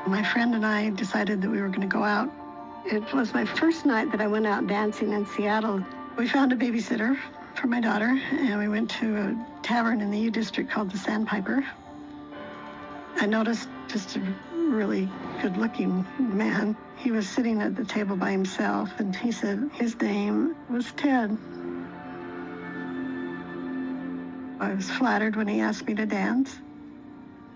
My friend and I decided that we were going to go out. It was my first night that I went out dancing in Seattle. We found a babysitter for my daughter, and we went to a tavern in the U District called the Sandpiper. I noticed just a really good-looking man. He was sitting at the table by himself, and he said his name was Ted. I was flattered when he asked me to dance.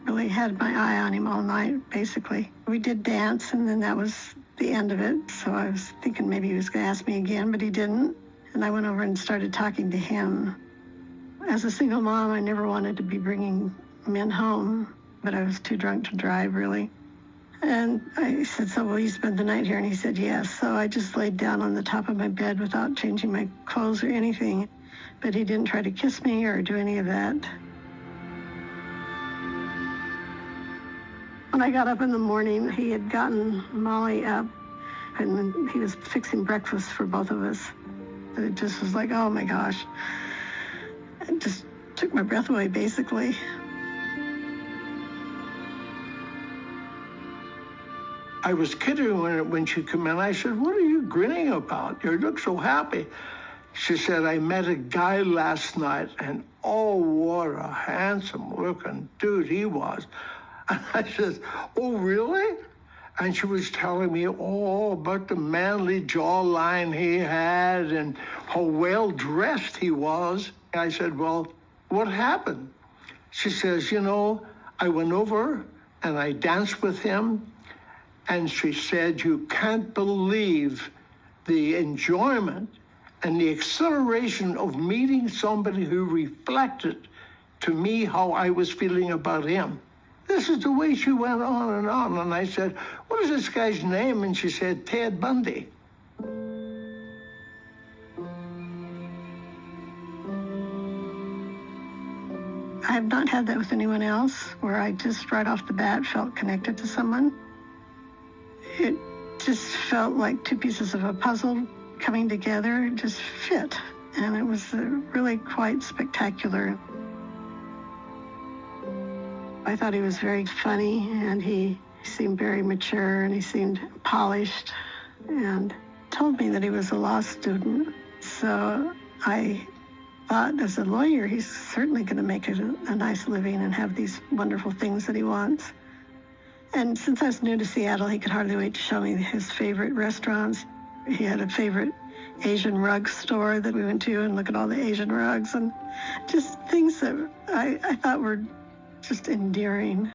Really had my eye on him all night, basically. We did dance, and then that was the end of it. So I was thinking maybe he was going to ask me again, but he didn't. And I went over and started talking to him. As a single mom, I never wanted to be bringing men home, but I was too drunk to drive, really. And I said, so will you spend the night here? And he said, yes. So I just laid down on the top of my bed without changing my clothes or anything. But he didn't try to kiss me or do any of that. When I got up in the morning, he had gotten Molly up, and he was fixing breakfast for both of us. It just was like, oh my gosh. It just took my breath away, basically. I was kidding when she came in. I said, what are you grinning about? You look so happy. She said, I met a guy last night, and oh, what a handsome-looking dude he was. And I said, oh, really? And she was telling me all about the manly jawline he had and how well-dressed he was. I said, well, what happened? She says, you know, I went over and I danced with him, and she said, you can't believe the enjoyment and the exhilaration of meeting somebody who reflected to me how I was feeling about him. This is the way she went on. And I said, what is this guy's name? And she said, Ted Bundy. I have not had that with anyone else, where I just right off the bat felt connected to someone. It just felt like two pieces of a puzzle coming together. It just fit. And it was really quite spectacular. I thought he was very funny, and he seemed very mature, and he seemed polished, and told me that he was a law student. So I thought, as a lawyer, he's certainly going to make it a nice living and have these wonderful things that he wants. And since I was new to Seattle, he could hardly wait to show me his favorite restaurants. He had a favorite Asian rug store that we went to and look at all the Asian rugs, and just things that I thought were just endearing.